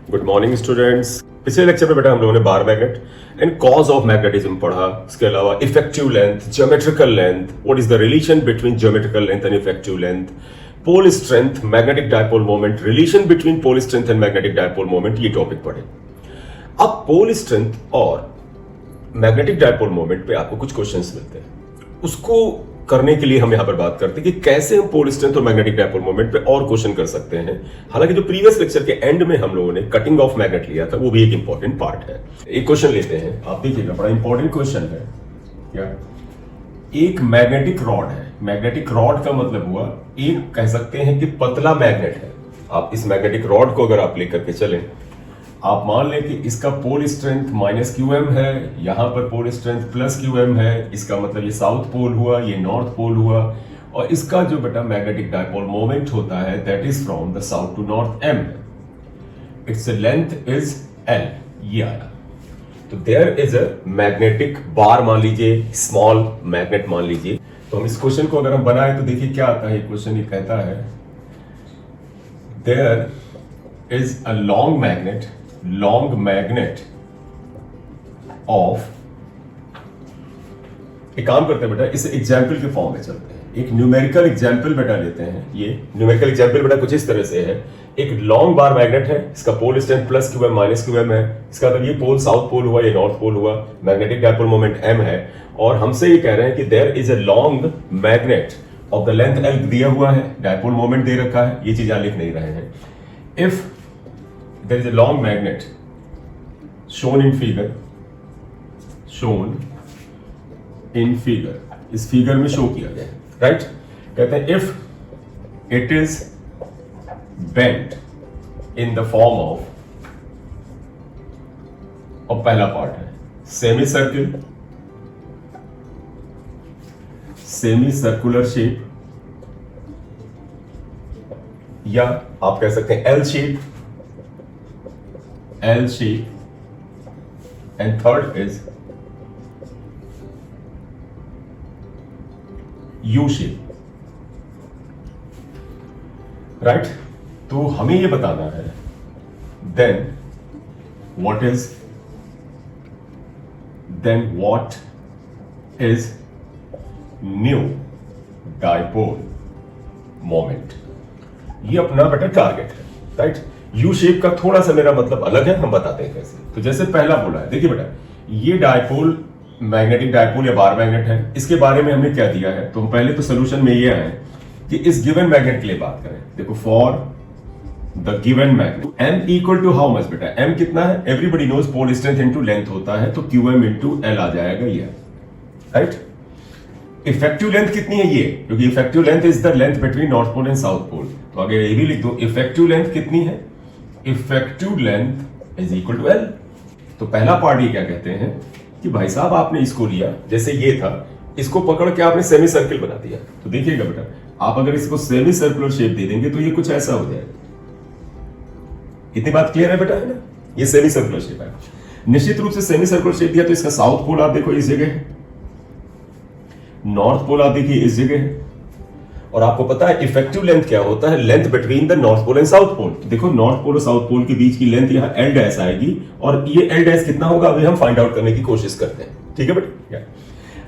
Good morning students. पिछले lecture में बेटा हम लोगों ने बार magnet and cause of magnetism पढ़ा। इसके अलावा effective length, geometrical length, what is the relation between geometrical length and effective length, pole strength, magnetic dipole moment, relation between pole strength and magnetic dipole moment, ये topic पढ़े। अब pole strength और magnetic dipole moment पे आपको कुछ questions मिलते हैं, उसको करने के लिए हम यहां पर बात करते हैं कि कैसे हम पोल स्ट्रेंथ और मैग्नेटिक डायपोल मोमेंट पे और क्वेश्चन कर सकते हैं। हालांकि जो प्रीवियस लेक्चर के एंड में हम लोगों ने कटिंग ऑफ मैग्नेट लिया था, वो भी एक इंपॉर्टेंट पार्ट है। एक क्वेश्चन लेते हैं, आप देखिएगा, बड़ा इंपॉर्टेंट क्वेश्चन है। क्या एक मैग्नेटिक रॉड है। मैग्नेटिक रॉड का मतलब हुआ एक कह सकते हैं कि पतला मैग्नेट है। आप इस मैग्नेटिक रॉड को अगर आप लेकर के चलें, आप मान लें कि इसका पोल स्ट्रेंथ -qm है, यहां पर पोल स्ट्रेंथ +qm है। इसका मतलब ये साउथ पोल हुआ, ये नॉर्थ पोल हुआ, और इसका जो बेटा मैग्नेटिक डायपोल मोमेंट होता है that is from the south to north m, its length is l, ये आया। तो there is a magnetic bar, मान लीजिए स्मॉल मैग्नेट मान लीजिए। तो हम इस क्वेश्चन को अगर हम बनाए तो देखिए क्या आता है। क्वेश्चन ये कहता है there is a long magnet of, एक काम करते हैं बेटा, इसे एग्जाम्पल के फॉर्म में चलते हैं। एक न्यूमेरिकल एग्जाम्पल बेटा लेते हैं। ये न्यूमेरिकल एग्जाम्पल बेटा कुछ इस तरह से है। एक लॉन्ग बार मैग्नेट है, इसका पोल स्ट्रेंथ +qm -qm है। इसका मतलब ये पोल साउथ पोल हुआ, ये नॉर्थ पोल हुआ, मैग्नेटिक डायपोल मोमेंट m है, और हमसे ये कह रहे हैं कि there is a long magnet of the length l दिया हुआ है, डायपोल मोमेंट दे रखा है, ये चीज लिख नहीं रहे हैं। If there is a long magnet shown in figure, इस फिगर में शो किया गया है, राइट। कहते हैं if it is bent in the form of, और पहला पार्ट है सेमी सर्कुलर शेप, या आप कह सकते हैं L shape, and third is U shape, right? तो हमें ये बताना है then what is new dipole moment, ये अपना बेटा टारगेट है, राइट। यू शेप का थोड़ा सा मेरा मतलब अलग है, हम बताते हैं कैसे। तो जैसे पहला बोला है, देखिए बेटा, ये डायपोल मैग्नेटिक डायपोल या बार मैग्नेट है। इसके बारे में हमने क्या दिया है, तो हम पहले तो सोल्यूशन में ये आए कि इस गिवन मैग्नेट के लिए बात करें। देखो for the given magnet m equal to how much बेटा, m कितना है, everybody knows pole strength into length होता है, तो qm इनटू l आ जाएगा ये, राइट। इफेक्टिव लेंथ कितनी है ये, क्योंकि effective length is the length between north pole and south pole. तो आगे ये भी लिख दो, इफेक्टिव लेंथ कितनी है, effective length is equal to l। तो पहला पार्ट ये क्या कहते हैं कि भाई साहब आपने इसको लिया, जैसे ये था, इसको पकड़ के आपने सेमी सर्किल बना दिया। तो देखिएगा बेटा, आप अगर इसको सेमी सर्कुलर शेप दे देंगे तो ये कुछ ऐसा हो जाएगा। इतनी बात क्लियर है बेटा, है ना। ये सेमी सर्कुलर शेप है। निश्चित रूप से सेमी सर्कुलर शेप दिया तो इसका साउथ पोल आप देखो इस जगह है, नॉर्थ पोल आप देखिए इस जगह है, और आपको पता है इफेक्टिव लेंथ क्या होता है, length between the north pole and south pole. तो देखो नॉर्थ पोल और साउथ पोल के बीच की लेंथ यहाँ l डैश आएगी, और ये l डैश कितना होगा अभी हम फाइंड आउट करने की कोशिश करते हैं, ठीक है बेटा।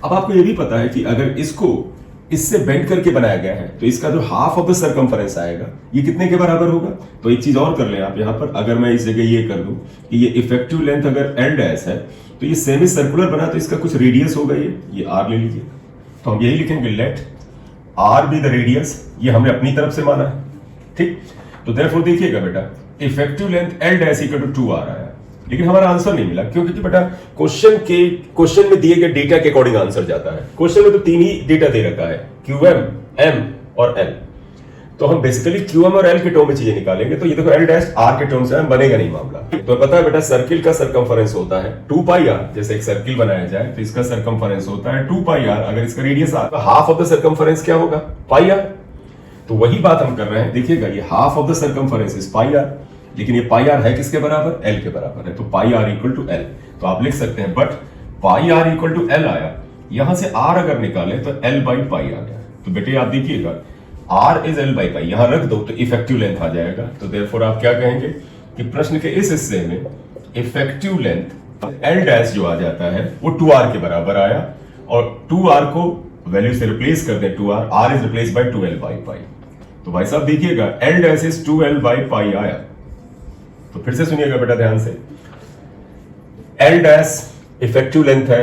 अब आपको ये भी पता है कि अगर इसको इससे बेंड करके बनाया गया है तो इसका जो हाफ ऑफ द सर्कमफरेंस आएगा ये कितने के बराबर होगा। तो एक चीज और कर लें आप यहाँ पर, अगर मैं इस जगह ये कर दूं कि ये इफेक्टिव लेंथ अगर l डैश है तो ये सेमी सर्कुलर बना, तो इसका कुछ रेडियस होगा, ये r ले लीजिए। तो हम यही लिखेंगे let r be the radius, ये हमने अपनी तरफ से माना है, ठीक। तो देयरफॉर देखिएगा बेटा, effective length l dash equal to 2r आया, लेकिन हमारा आंसर नहीं मिला, क्योंकि बेटा क्वेश्चन में दिए गए डेटा के अकॉर्डिंग आंसर जाता है। क्वेश्चन में तो 3 ही डेटा दे रखा है, qm, m और l। तो हम बेसिकली qm और l के टर्म में चीजें निकालेंगे। तो ये देखो l डैश r के टर्म से बनेगा नहीं मामला। तो पता है बेटा, सर्किल का सर्कमफरेंस होता है 2 पाई r। जैसे एक सर्किल बनाया जाए तो इसका सर्कमफरेंस होता है 2 पाई r, अगर इसका रेडियस r, तो हाफ ऑफ द सर्कमफरेंस क्या होगा, पाई r। तो वही बात हम कर रहे हैं, देखिएगा ये half of the circumference is pi r, लेकिन ये पाई आर है किसके बराबर, l के बराबर है। तो pi r equal to l, तो आप लिख सकते हैं but pi r equal to l आया, यहां से r अगर निकाले तो l बाई पाई आ गया। तो बेटे आप देखिएगा R is L by pi, यहां रख दो तो इफेक्टिव लेंथ आ जाएगा। तो देयरफॉर आप क्या कहेंगे कि प्रश्न के इस हिस्से में इफेक्टिव लेंथ L डैश जो आ जाता है वो 2R के बराबर आया, और 2R को वैल्यू से रिप्लेस कर दें 2R, R is replace by 2L by पाई। तो भाई साहब देखिएगा L dash is 2L by पाई आया। तो फिर से सुनिएगा बेटा ध्यान से, L डैश इफेक्टिव लेंथ है,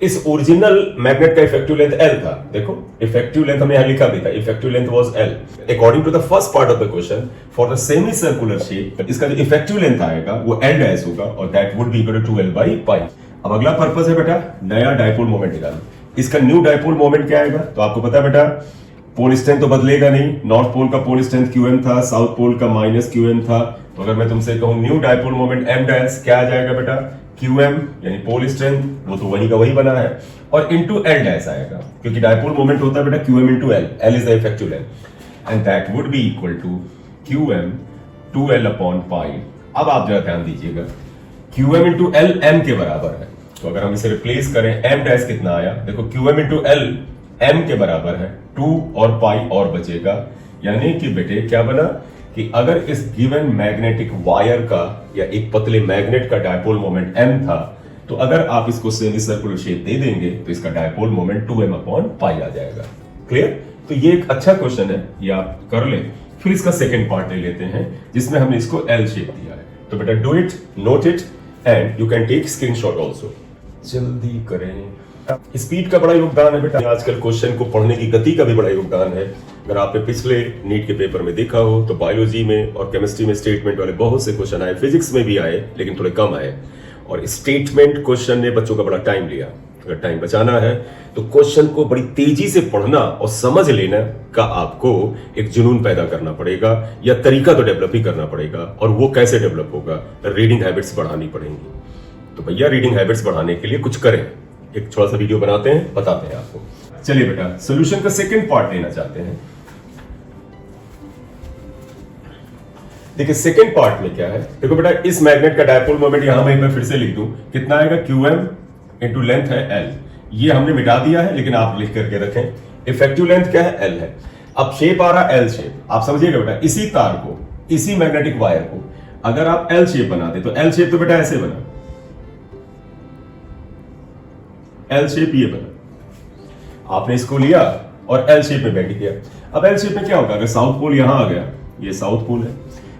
इस ओरिजिनल मैग्नेट का इफेक्टिव लेंथ L था। देखो इफेक्टिव लेंथ हमने यहां लिखा भी था, effective length was L। According to the first part of the question for the semi circular shape, इसका जो इफेक्टिव लेंथ आएगा वो L डैश होगा, और that would be equal to 2L by pi. अब अगला पर्पस है बेटा नया डायपोल मोमेंट निकालना। इसका न्यू डायपोल मोमेंट क्या आएगा? तो आपको पता है बेटा पोल स्ट्रेंथ तो बदलेगा नहीं, नॉर्थ पोल का पोल स्ट्रेंथ QM था, साउथ पोल का माइनस QM था। तो अगर मैं तुमसे कहूं new dipole moment M dash, क्या आ जाएगा बेटा? QM यानी पोल स्ट्रेंथ, वो तो वही का वही बना है, और इनटू L डैश आएगा, क्योंकि डायपोल मोमेंट होता है बेटा QM into L, L is the effective length, and that would be equal to QM 2L upon pi. अब आप जरा ध्यान दीजिएगा, QM इनटू L M के बराबर है, तो अगर हम इसे रिप्लेस करें M डैश कितना आया? देखो QM इनटू L M के बराबर है, 2 और पाई और बचेगा, यानी कि बेटे क्या बना कि अगर इस गिवन मैग्नेटिक वायर का या एक पतले मैग्नेट का डायपोल मोमेंट M था, तो अगर आप इसको सेमी सर्कुलर शेप दे देंगे तो इसका dipole moment 2M upon pi आ जाएगा। क्लियर? तो ये एक अच्छा क्वेश्चन है, ये आप कर ले। फिर इसका सेकंड पार्ट ले लेते हैं जिसमें हमने इसको L शेप दिया है। तो बेटा do it, note it, and you can take screenshot also. जल्दी करें। स्पीड का बड़ा योगदान है बेटा, आजकल क्वेश्चन को पढ़ने की गति का भी बड़ा योगदान है। अगर आपने पिछले नीट के पेपर में देखा हो तो बायोलॉजी में और केमिस्ट्री में स्टेटमेंट वाले बहुत से क्वेश्चन आए, फिजिक्स में भी आए लेकिन थोड़े कम आए, और स्टेटमेंट क्वेश्चन ने बच्चों का बड़ा टाइम लिया। अगर टाइम बचाना है तो क्वेश्चन को बड़ी तेजी से पढ़ना और समझ लेना का आपको एक जुनून पैदा करना पड़ेगा, या तरीका तो डेवलप ही करना पड़ेगा। और वो कैसे डेवलप होगा? रीडिंग हैबिट्स बढ़ानी पड़ेंगी। तो भैया रीडिंग हैबिट्स बढ़ाने के लिए कुछ करें, एक छोटा सा वीडियो बनाते हैं, बताते हैं आपको। चलिए बेटा सॉल्यूशन का सेकंड पार्ट लेना चाहते हैं। देखिए सेकंड पार्ट में क्या है, देखो बेटा इस मैग्नेट का डायपोल मोमेंट यहां मैं एक बार फिर से लिख दूं, कितना आएगा? QM इनटू लेंथ है L, ये हमने मिटा दिया है लेकिन आप लिख करके रखें। इफेक्टिव लेंथ क्या है? L है। अब शेप आ रहा है L शेप, आप समझिएगा बेटा, इसी तार को, इसी मैग्नेटिक वायर को अगर आप L शेप बना दे तो L शेप तो बेटा ऐसे बना, L शेप ये बना, आपने इसको लिया और L शेप में बेंड किया। अब L शेप में क्या होगा? अगर साउथ पोल यहां आ गया, ये साउथ पोल है,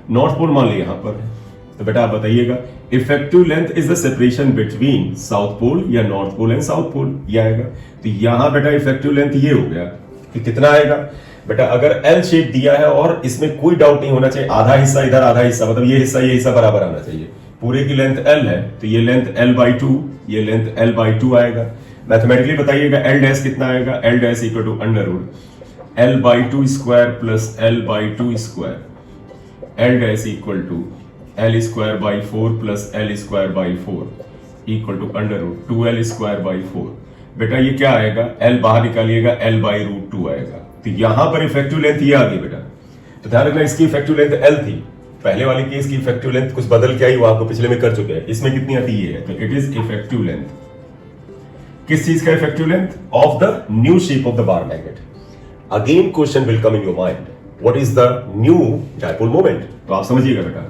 नॉर्थ पोल मान लिया यहां पर है, तो बेटा आप बताइएगा effective length is the separation between south pole या north pole and south pole, ये आएगा। तो यहां बेटा इफेक्टिव लेंथ ये हो गया कि कितना आएगा बेटा? अगर L शेप दिया है और इसमें कोई डाउट नहीं होना चाहिए, आधा हिस्सा इधर आधा हिस्सा, मतलब ये हिस्सा बराबर आना चाहिए। पूरे की लेंथ L है तो ये लेंथ L बाई 2, ये लेंथ L बाई 2 आएगा। मैथमेटिकली बताइएगा L डैश कितना आएगा? L dash equal to under root L by 2 square plus L by 2 square, L dash equal to L square by 4 plus L square by 4 equal to under root 2L square by 4। बेटा ये क्या आएगा? L बाहर निकालिएगा, L by root 2 आएगा। तो यहां पर effective length ये आ गई बेटा। तो ध्यान रखना इसकी इफेक्टिव लेंथ L थी, पहले वाली केस की इफेक्टिव लेंथ कुछ बदल के आई, वो आपको पिछले में कर चुके हैं। इसमें कितनी आती है? तो इट इज इफेक्टिव लेंथ, किस चीज का effective length? Of the new shape of the bar magnet. Again question will come in your mind, what is the new dipole moment? तो आप समझिएगा बेटा,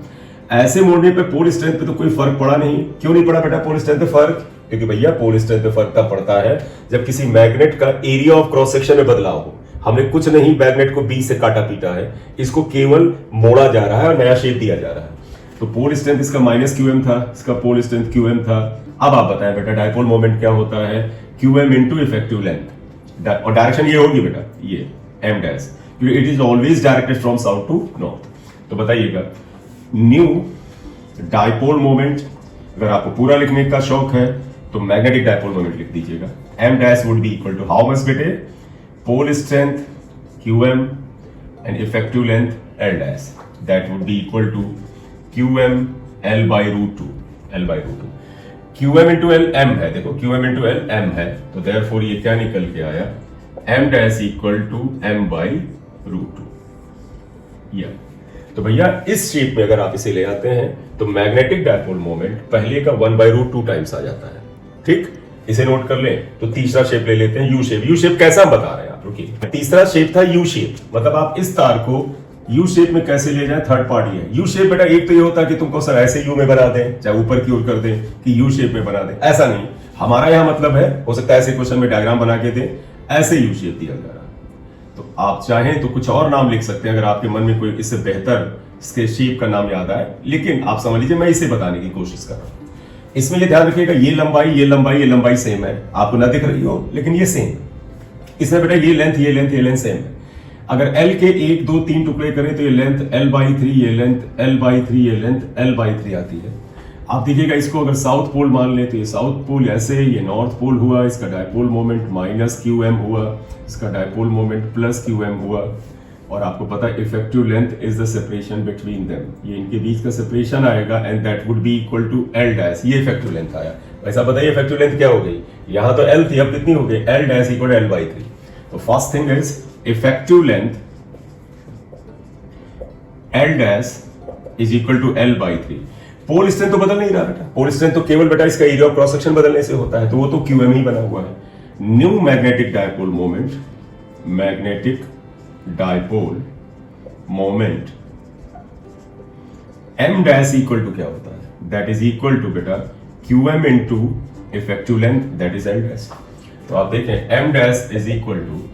ऐसे मोड़ने पे पोल स्ट्रेंथ पे तो कोई फर्क पड़ा नहीं। क्यों नहीं पड़ा बेटा पोल स्ट्रेंथ पे फर्क? क्योंकि भैया पोल स्ट्रेंथ पे फर्क तब पड़ता है जब किसी मैग्नेट का एरिया ऑफ क्रॉस सेक्शन में बदलाव हो। हमने कुछ नहीं मैग्नेट को बी से काटा पीटा है, इसको केवल मोड़ा जा रहा है और नया शेप दिया जा रहा है। तो पोल स्ट्रेंथ इसका माइनस QM था, इसका पोल स्ट्रेंथ QM था। अब आप बताएं बेटा डायपोल मोमेंट क्या होता है? QM इनटू इफेक्टिव लेंथ, और डायरेक्शन ये होगी बेटा, ये M डैश, क्योंकि it is always directed from south to north. तो बताइएगा न्यू डायपोल मोमेंट, अगर आपको पूरा लिखने का शौक है तो मैग्नेटिक डायपोल मोमेंट लिख दीजिएगा। M dash would be equal to how much बेटे? Pole strength QM and effective length L dash, that would be equal to QM L by root 2, L by root 2। QM into L M है, देखो QM into L M है, तो therefore ये क्या निकल के आया? M dash equal to M by root 2। तो भैया इस शेप में अगर आप इसे ले आते हैं तो मैग्नेटिक डायपोल मोमेंट पहले का 1 बाई रूट 2 टाइम्स आ जाता है। ठीक, इसे नोट कर ले। तो तीसरा शेप ले लेते हैं, यू शेप। यू शेप कैसा हम बता रहे हैं आप, रुकिए। तीसरा शेप था यू शेप, मतलब आप इस तार को यू शेप में कैसे ले जाए, थर्ड पार्टी है। यू शेप बेटा एक तो ये होता है कि तुमको सर ऐसे यू में बना दें, चाहे ऊपर की ओर कर दें कि यू शेप में बना दें, ऐसा नहीं। हमारा यहां मतलब है, हो सकता है ऐसे क्वेश्चन में डायग्राम बना के दें, ऐसे यू शेप दिया जा रहा है। तो आप चाहें तो कुछ और नाम लिख सकते हैं अगर आपके मन में कोई इससे बेहतर इसके शेप का नाम याद आए, लेकिन आप समझ लीजिए मैं इसे बताने की कोशिश कर रहा हूं। इसमें ये ध्यान रखिएगा, ये लंबाई ये लंबाई ये लंबाई सेम है, आपको ना दिख रही हो लेकिन ये सेम। इसमें बेटा ये लेंथ ये लेंथ ये लेंथ सेम है। अगर L के 1 2 3 टुकड़े करें तो ये लेंथ L/3, ये लेंथ L/3, ये लेंथ L/3 आती है। आप देखिएगा इसको अगर साउथ पोल मान ले तो ये साउथ पोल ऐसे, ये नॉर्थ पोल हुआ, इसका डायपोल मोमेंट -qm हुआ, इसका डायपोल मोमेंट +qm हुआ। और आपको पता है effective length is the separation between them, ये इनके बीच का सेपरेशन आएगा and that would be equal to L dash. ये इफेक्टिव लेंथ आया। वैसा बताइए इफेक्टिव लेंथ क्या हो गई, यहां तो L थी, अब कितनी हो गई, L डैश इक्वल L/3। तो first thing is effective length L dash is equal to L/3। Pole strength तो बदल नहीं रहा बेटा, पोल स्ट्रेंथ तो केवल बेटा इसका एरिया ऑफ क्रॉस सेक्शन बदलने से होता है, तो वो तो qm ही बना हुआ है। New magnetic dipole moment, magnetic dipole moment m dash equal to क्या होता है, दैट इज इक्वल टू बेटा qm into effective length, that is L dash. तो आप देखें m dash is equal to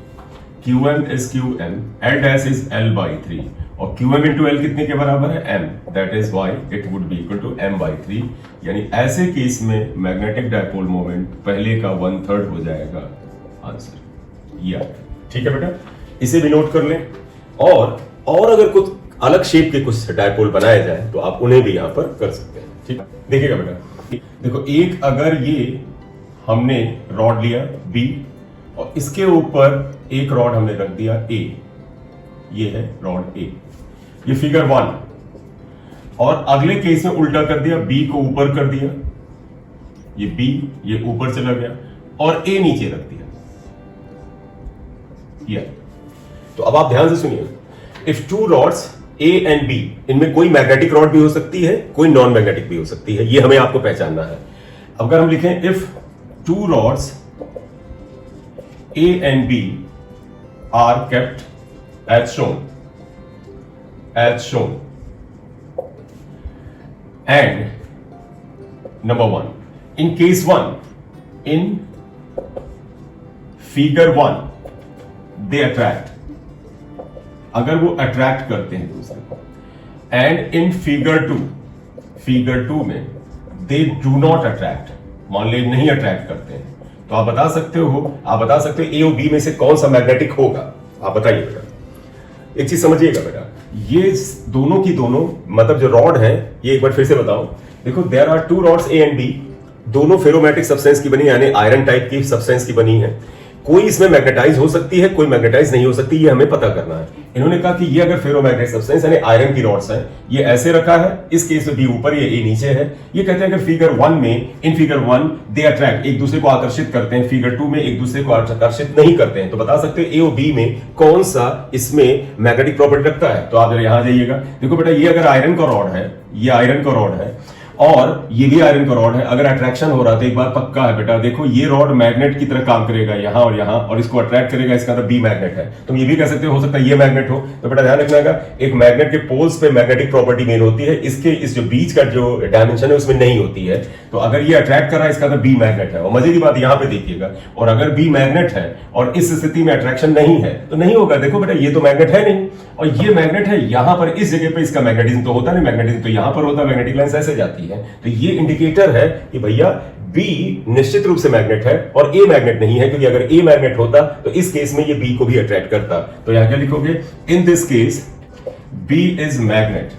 qm is qm, L dash is L/3 और qm into L कितने के बराबर है, m, that is why it would be equal to m/3। यानी ऐसे केस में मैग्नेटिक डायपोल मोमेंट पहले का 1/3 हो जाएगा आंसर, ये ठीक है बेटा, इसे भी नोट कर लें। और अगर कुछ अलग शेप के कुछ डायपोल बनाए जाए तो आप उन्हें भी यहां पर कर सकते हैं, ठीक है। देखिएगा बेटा, देखो एक अगर ये हमने रॉड लिया B और इसके ऊपर एक रॉड हमने रख दिया A, ये है रॉड A, ये फिगर 1। और अगले केस में उल्टा कर दिया, B को ऊपर कर दिया, ये B ये ऊपर चला गया और A नीचे रख दिया, ये। तो अब आप ध्यान से सुनिए, if two rods A and B, इनमें कोई मैग्नेटिक रॉड भी हो सकती है, कोई नॉन मैग्नेटिक भी हो सकती है, ये हमें आपको पहचानना है। अगर हम लिखें if two rods A and B are kept as shown, and number 1, in case 1, in figure 1 they attract, अगर वो अट्रैक्ट करते हैं दूसरे को, एंड इन फिगर 2 में दे डू नॉट अट्रैक्ट, मान ले नहीं अट्रैक्ट करते हैं, तो आप बता सकते हो ए और बी में से कौन सा मैग्नेटिक होगा, आप बताइए बेटा। एक चीज समझिएगा बेटा, ये दोनों की दोनों मतलब जो रॉड है, ये एक बार फिर से बताओ, देखो there are two rods A and B, दोनों फेरोमैग्नेटिक सब्सटेंस की बनी, यानी आयरन टाइप की सब्सटेंस की बनी है। कोई इसमें मैग्नेटाइज हो सकती है, कोई मैग्नेटाइज नहीं हो सकती, ये हमें पता करना है। इन्होंने कहा कि ये अगर फेरोमैग्नेटिक सब्सटेंस यानी आयरन की रॉड्स है, ये ऐसे रखा है, इस केस में बी ऊपर ये ए नीचे है। ये कहते हैं कि फिगर 1 में, इन फिगर 1 दे अट्रैक्ट, एक दूसरे को आकर्षित करते हैं, फिगर 2 में एक दूसरे को आकर्षित नहीं करते हैं। तो बता सकते हो ए और बी में कौन सा इसमें मैग्नेटिक प्रॉपर्टी रखता है। तो आप जरा यहां जाइएगा, देखो बेटा ये अगर आयरन का रॉड है, ये आयरन का रॉड है और ये भी आयरन का रॉड है, अगर अट्रैक्शन हो रहा है तो एक बात पक्का है बेटा, देखो ये रॉड मैग्नेट की तरह काम करेगा यहां और इसको अट्रैक्ट करेगा, इसका मतलब बी मैग्नेट है। तुम ये भी कह सकते हो सकता है ये मैग्नेट हो। तो बेटा ध्यान रखना है, एक मैग्नेट के पोल्स पे मैग्नेटिक प्रॉपर्टी मेन होती है, इसके इस जो बीच का जो डायमेंशन है उसमें नहीं होती है। तो अगर ये अट्रैक्ट कर रहा है इसका मतलब बी मैग्नेट है। और मजे की बात यहां पे देखिएगा, और अगर बी मैग्नेट है और इस स्थिति में अट्रैक्शन नहीं है तो नहीं होगा। देखो बेटा ये तो मैग्नेट है नहीं और ये मैग्नेट है, यहां पर इस जगह पे इसका मैग्नेटिज्म तो होता नहीं, मैग्नेटिज्म तो यहां पर होता है, मैग्नेटिक लाइंस ऐसे जाती है। तो ये इंडिकेटर है कि भैया B निश्चित रूप से मैग्नेट है और A मैग्नेट नहीं है, क्योंकि अगर A मैग्नेट होता तो इस केस में ये B को भी अट्रैक्ट करता। तो यहां क्या लिखोगे, in this case B is magnet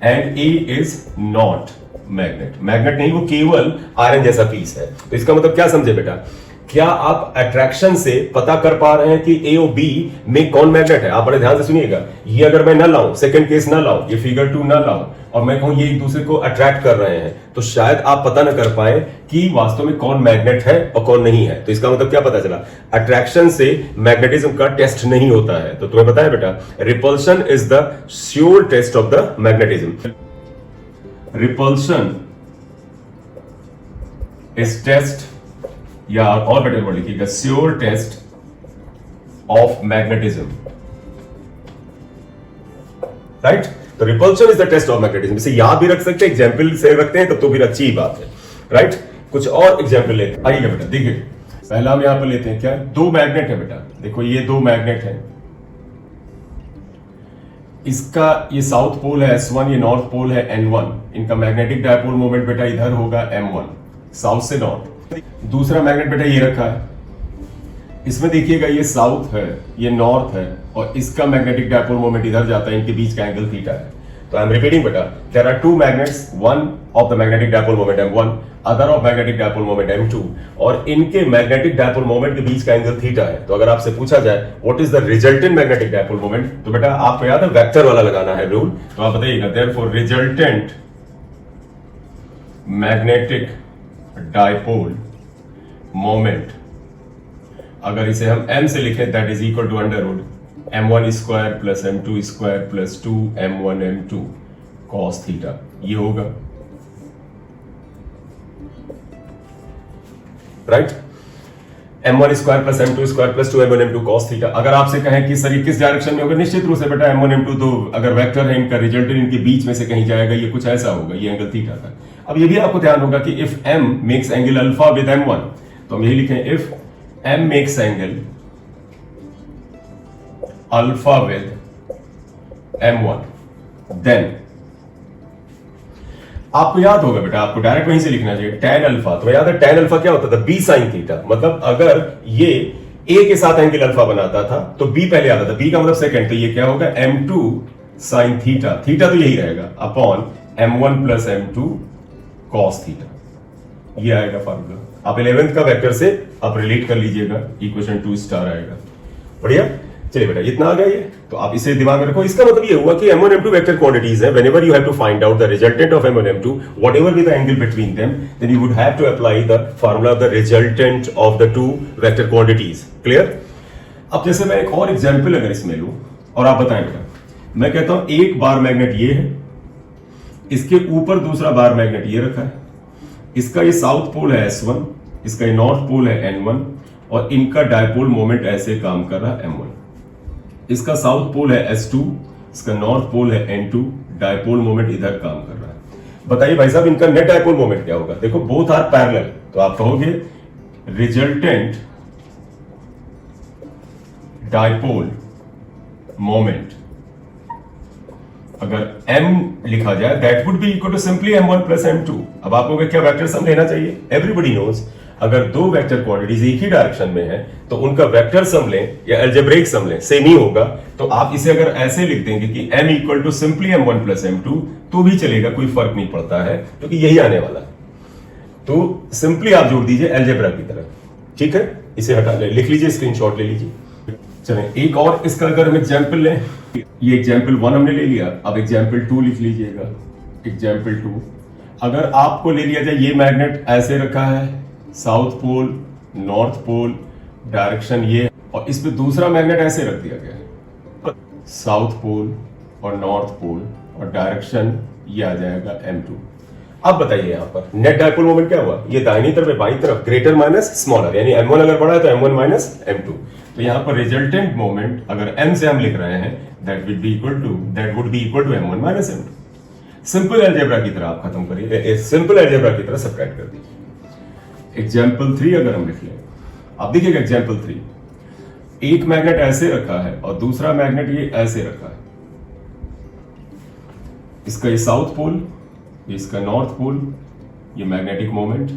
and A is not magnet. Magnet नहीं, वो केवल आयरन जैसा पीस है। तो इसका मतलब क्या समझे बेटा, क्या आप अट्रैक्शन से पता कर पा रहे हैं कि ए और बी में कौन मैग्नेट है? आप बड़े ध्यान से सुनिएगा, ये अगर मैं ना लाऊं, सेकंड केस ना लाऊं, ये फिगर 2 ना लाऊं और मैं कहूं ये एक दूसरे को अट्रैक्ट कर रहे हैं, तो शायद आप पता ना कर पाए कि वास्तव में कौन मैग्नेट है और कौन नहीं है। तो इसका मतलब क्या पता चला, अट्रैक्शन से मैग्नेटिज्म का टेस्ट नहीं होता है। तो तुम्हें पता है बेटा, repulsion is the sure test of the magnetism. Repulsion is test, या और बेटर वर्ड लिखिएगा, sure test of magnetism, right. तो repulsion is the test of magnetism. इसे याद भी रख सकते हैं, एग्जाम्पल से रखते हैं तब तो फिर अच्छी ही बात है, राइट। कुछ और एग्जाम्पल लेते हैं, आइए बेटा देखिए। पहला हम यहां पर लेते हैं क्या, दो मैग्नेट है बेटा, देखो ये दो मैग्नेट है, इसका ये साउथ पोल है S1, ये नॉर्थ पोल है N1, इनका मैग्नेटिक डायपोल मोमेंट बेटा इधर होगा M1, साउथ से नॉर्थ। दूसरा मैग्नेट बेटा ये रखा है, इसमें देखिएगा ये साउथ है, ये नॉर्थ है, और इसका मैग्नेटिक डायपोल मोमेंट इधर जाता है, इनके बीच का एंगल थीटा है। तो आई एम रिपीटिंग बेटा, there are two magnets, one of the magnetic dipole moment M1, other of magnetic dipole moment M2, और इनके मैग्नेटिक डायपोल मोमेंट के बीच का एंगल थीटा है। तो अगर आपसे पूछा जाए what is the resultant magnetic dipole moment, तो बेटा आपको याद है वेक्टर वाला लगाना है रूल, तो आप बताइएगा therefore resultant magnetic dipole moment, अगर इसे हम m से लिखें, that is equal to under root m1 square plus m2 square plus 2 m1 m2 cos theta, ये होगा, right. m1 square plus m2 square plus 2 m1 m2 cos theta. अगर आपसे कहें कि सर ये किस डायरेक्शन में होगा, निश्चित रूप से बेटा m1 m2 तो अगर वेक्टर है, इनका रिजल्टेंट इनके बीच में से कहीं जाएगा, ये कुछ ऐसा होगा, ये एंगल थीटा का। अब ये भी आपको ध्यान होगा कि if m makes angle alpha with m1, तो हम यही लिखें if m makes angle alpha with m1, then आपको याद होगा बेटा, आपको डायरेक्ट वहीं से लिखना चाहिए tan अल्फा। तो याद है tan अल्फा क्या होता था, b sin थीटा। मतलब अगर ये a के साथ एंगल अल्फा बनाता था तो b पहले आता था, b का मतलब सेकंड, तो ये क्या होगा m2 sin थीटा, थीटा तो यही रहेगा upon m1 plus m2 cos theta, ये आएगा फार्मूला। आप 11th का वेक्टर से आप रिलेट कर लीजिएगा, इक्वेशन 2 स्टार आएगा। बढ़िया, चलिए बेटा इतना आ गया ये, तो आप इसे दिमाग में रखो। इसका मतलब ये हुआ कि m1 m2 वेक्टर क्वांटिटीज है, whenever you have to find out the resultant of m1 m2, whatever be the angle between them, then you would have to apply the formula of the resultant of the two vector quantities. Clear? अब जैसे मैं एक और example अगर इसमें लूं और आप बताएं बेटा, मैं कहता हूं एक बार मैग्नेट ये है, इसके ऊपर दूसरा बार मैग्नेट ये रखा है, इसका ये साउथ पोल है S1, इसका ये नॉर्थ पोल है N1, और इनका डायपोल मोमेंट ऐसे काम कर रहा है M1। इसका साउथ पोल है S2, इसका नॉर्थ पोल है N2, डायपोल मोमेंट इधर काम कर रहा है। बताइए भाई साहब इनका नेट डायपोल मोमेंट क्या होगा। देखो बोथ आर पैरेलल, तो आप कहोगे रिजल्टेंट डायपोल मोमेंट, अगर m लिखा जाए that would be equal to simply m1 plus m2। अब आपको क्या वेक्टर सम लेना चाहिए, एवरीबॉडी नोज अगर दो वेक्टर क्वांटिटीज एक ही डायरेक्शन में है तो उनका वेक्टर सम लें या अलजेब्रिक सम लें, सेम ही होगा। तो आप इसे अगर ऐसे लिख देंगे कि m equal to simply m1 plus m2 तो भी चलेगा, कोई फर्क नहीं पड़ता है क्योंकि यही आने वाला है। तो सिंपली आप जोड़ दीजिए अलजेब्रा की तरह, ठीक है। इसे हटा ले, लिख लीजिए, स्क्रीनशॉट ले लीजिए। चलें एक और इसका अगर हम एग्जाम्पल लें, ये एग्जाम्पल 1 हमने ले लिया, अब एग्जाम्पल 2 लिख लीजिएगा। एग्जाम्पल 2 अगर आपको ले लिया जाए, ये मैग्नेट ऐसे रखा है, south pole north pole direction ये, और इस पे दूसरा मैग्नेट ऐसे रख दिया गया है, साउथ पोल और नॉर्थ पोल, और डायरेक्शन ये आ जाएगा M2। अब बताइए यहां पर नेट डायपोल मोमेंट क्या हुआ, ये दाहिनी तरफ बाईं तरफ ग्रेटर माइनस स्मॉलर, यानी M1 अगर बड़ा है तो M1 माइनस M2। तो यहां पर रिजल्टेंट मोमेंट अगर m से हम लिख रहे हैं that would be equal to m1 minus m2। Simple algebra की तरह आप खत्म करिए, सिंपल अलजेब्रा की तरह सब्ट्रैक्ट कर दीजिए। एग्जाम्पल 3 अगर हम लिख लें, आप देखिएगा एग्जाम्पल 3, एक मैग्नेट ऐसे रखा है और दूसरा मैग्नेट ये ऐसे रखा है, इसका ये साउथ पोल, इसका नॉर्थ पोल, ये magnetic moment,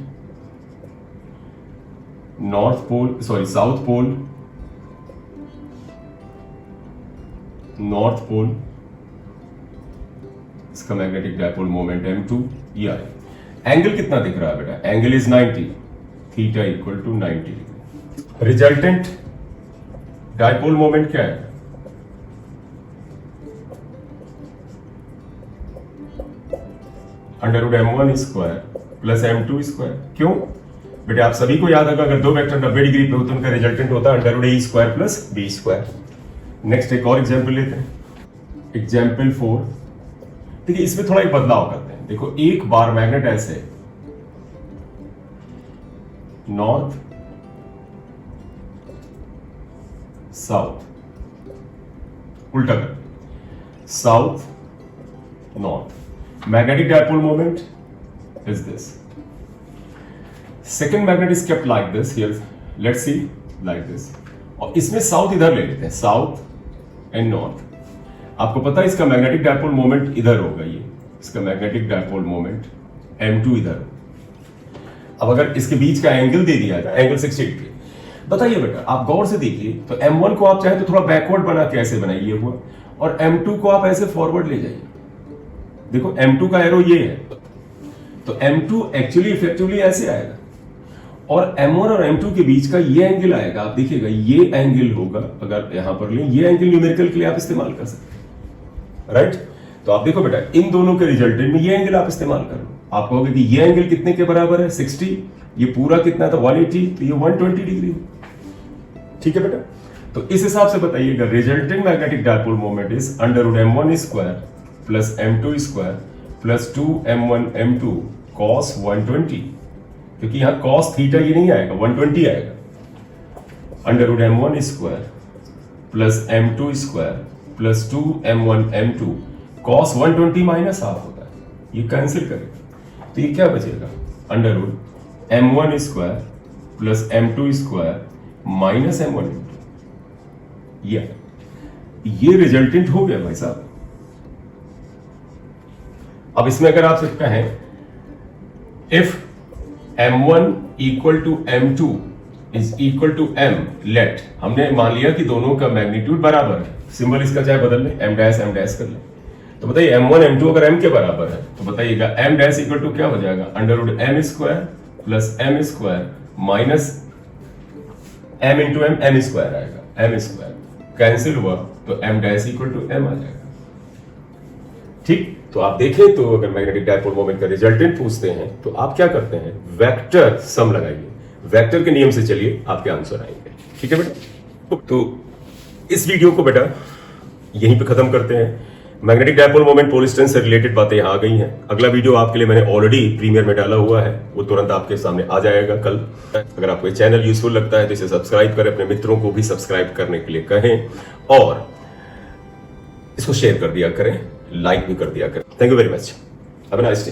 south pole north pole, इसका मैग्नेटिक डायपोल मोमेंट M2, ये आया। एंगल कितना दिख रहा है बेटा, angle is 90, theta equal to 90। Resultant dipole moment क्या है, under root m1 square plus m2 square. क्यों बेटे, आप सभी को याद होगा अगर दो वेक्टर 90 डिग्री पे हो तो उनका रिजल्टेंट होता है under root a square plus b square. Next एक और एग्जांपल लेते हैं, एग्जांपल 4। देखिए इसमें थोड़ा एक बदलाव करते हैं। देखो एक बार मैग्नेट ऐसे, नॉर्थ साउथ, उल्टा कर, south north. Magnetic dipole moment is this. Second magnet is kept like this here, let's see like this, और इसमें साउथ इधर ले लेते हैं, साउथ एंड नॉर्थ। आपको पता है इसका मैग्नेटिक डायपोल मोमेंट इधर होगा, ये इसका मैग्नेटिक डायपोल मोमेंट m2 इधर। अब अगर इसके बीच का एंगल दे दिया जाए, एंगल 60 डिग्री, बताइए बेटा आप गौर से देखिए, तो m1 को आप चाहे तो थोड़ा बैकवर्ड बना के ऐसे बनाइए हुआ, और m2 को आप ऐसे फॉरवर्ड ले जाइए। देखो m2 का एरो ये है, तो m2 एक्चुअली इफेक्टिवली ऐसे आएगा, और m1 और m2 के बीच का ये एंगल आएगा, आप देखिएगा ये एंगल होगा, अगर यहां पर लें ये एंगल न्यूमेरिकल के लिए आप इस्तेमाल कर सकते हैं, राइट। तो आप देखो बेटा इन दोनों के रिजल्टेंट में ये एंगल आप इस्तेमाल करो, आप कहोगे कि ये एंगल कितने के बराबर है 60, ये पूरा कितना था 180, तो ये 120 डिग्री, ठीक है बेटा। तो इस हिसाब से बताइएगा resultant magnetic dipole moment is √m1 square plus m2 square plus 2m1 m2 cos 120, क्योंकि यहां cos थीटा ये नहीं आएगा, 120 आएगा, √m1 square plus m2 square plus 2m1 m2 cos 120 minus half होता है, ये कैंसिल करेगा, तो ये क्या बचेगा, √m1 square plus m2 square minus m1 m2, ये रिजल्टेंट हो गया भाई साहब। अब इसमें अगर आप सकते हैं if m1 equal to m2 is equal to m, let हमने मान लिया कि दोनों का मैग्नीट्यूड बराबर है, सिंबल इसका चाहे बदल लें, m डैश कर लें, तो बताइए m1 m2 अगर m के बराबर है तो बताइएगा m डैश इक्वल टू क्या हो जाएगा, √m square plus m square minus m into m square आएगा, m स्क्वायर कैंसिल हुआ तो m dash equal to m आ जाएगा, ठीक। तो आप देखें तो अगर मैग्नेटिक डायपोल मोमेंट का रिजल्टेंट पूछते हैं तो आप क्या करते हैं, वेक्टर सम लगाइए, वेक्टर के नियम से चलिए आपके आंसर आएंगे, ठीक है बेटा। तो इस वीडियो को बेटा यहीं पे खत्म करते हैं। Magnetic dipole moment pole strength से रिलेटेड बातें यहां आ गई हैं। अगला वीडियो आपके लिए मैंने ऑलरेडी प्रीमियर में डाला हुआ है, वो तुरंत आपके सामने आ जाएगा कल। अगर आपको ये चैनल यूजफुल लगता है तो इसे सब्सक्राइब करें, अपने मित्रों को भी सब्सक्राइब करने के लिए कहें, और इसको शेयर कर दिया करें, लाइक भी कर दिया करें। Thank you very much, have a nice day.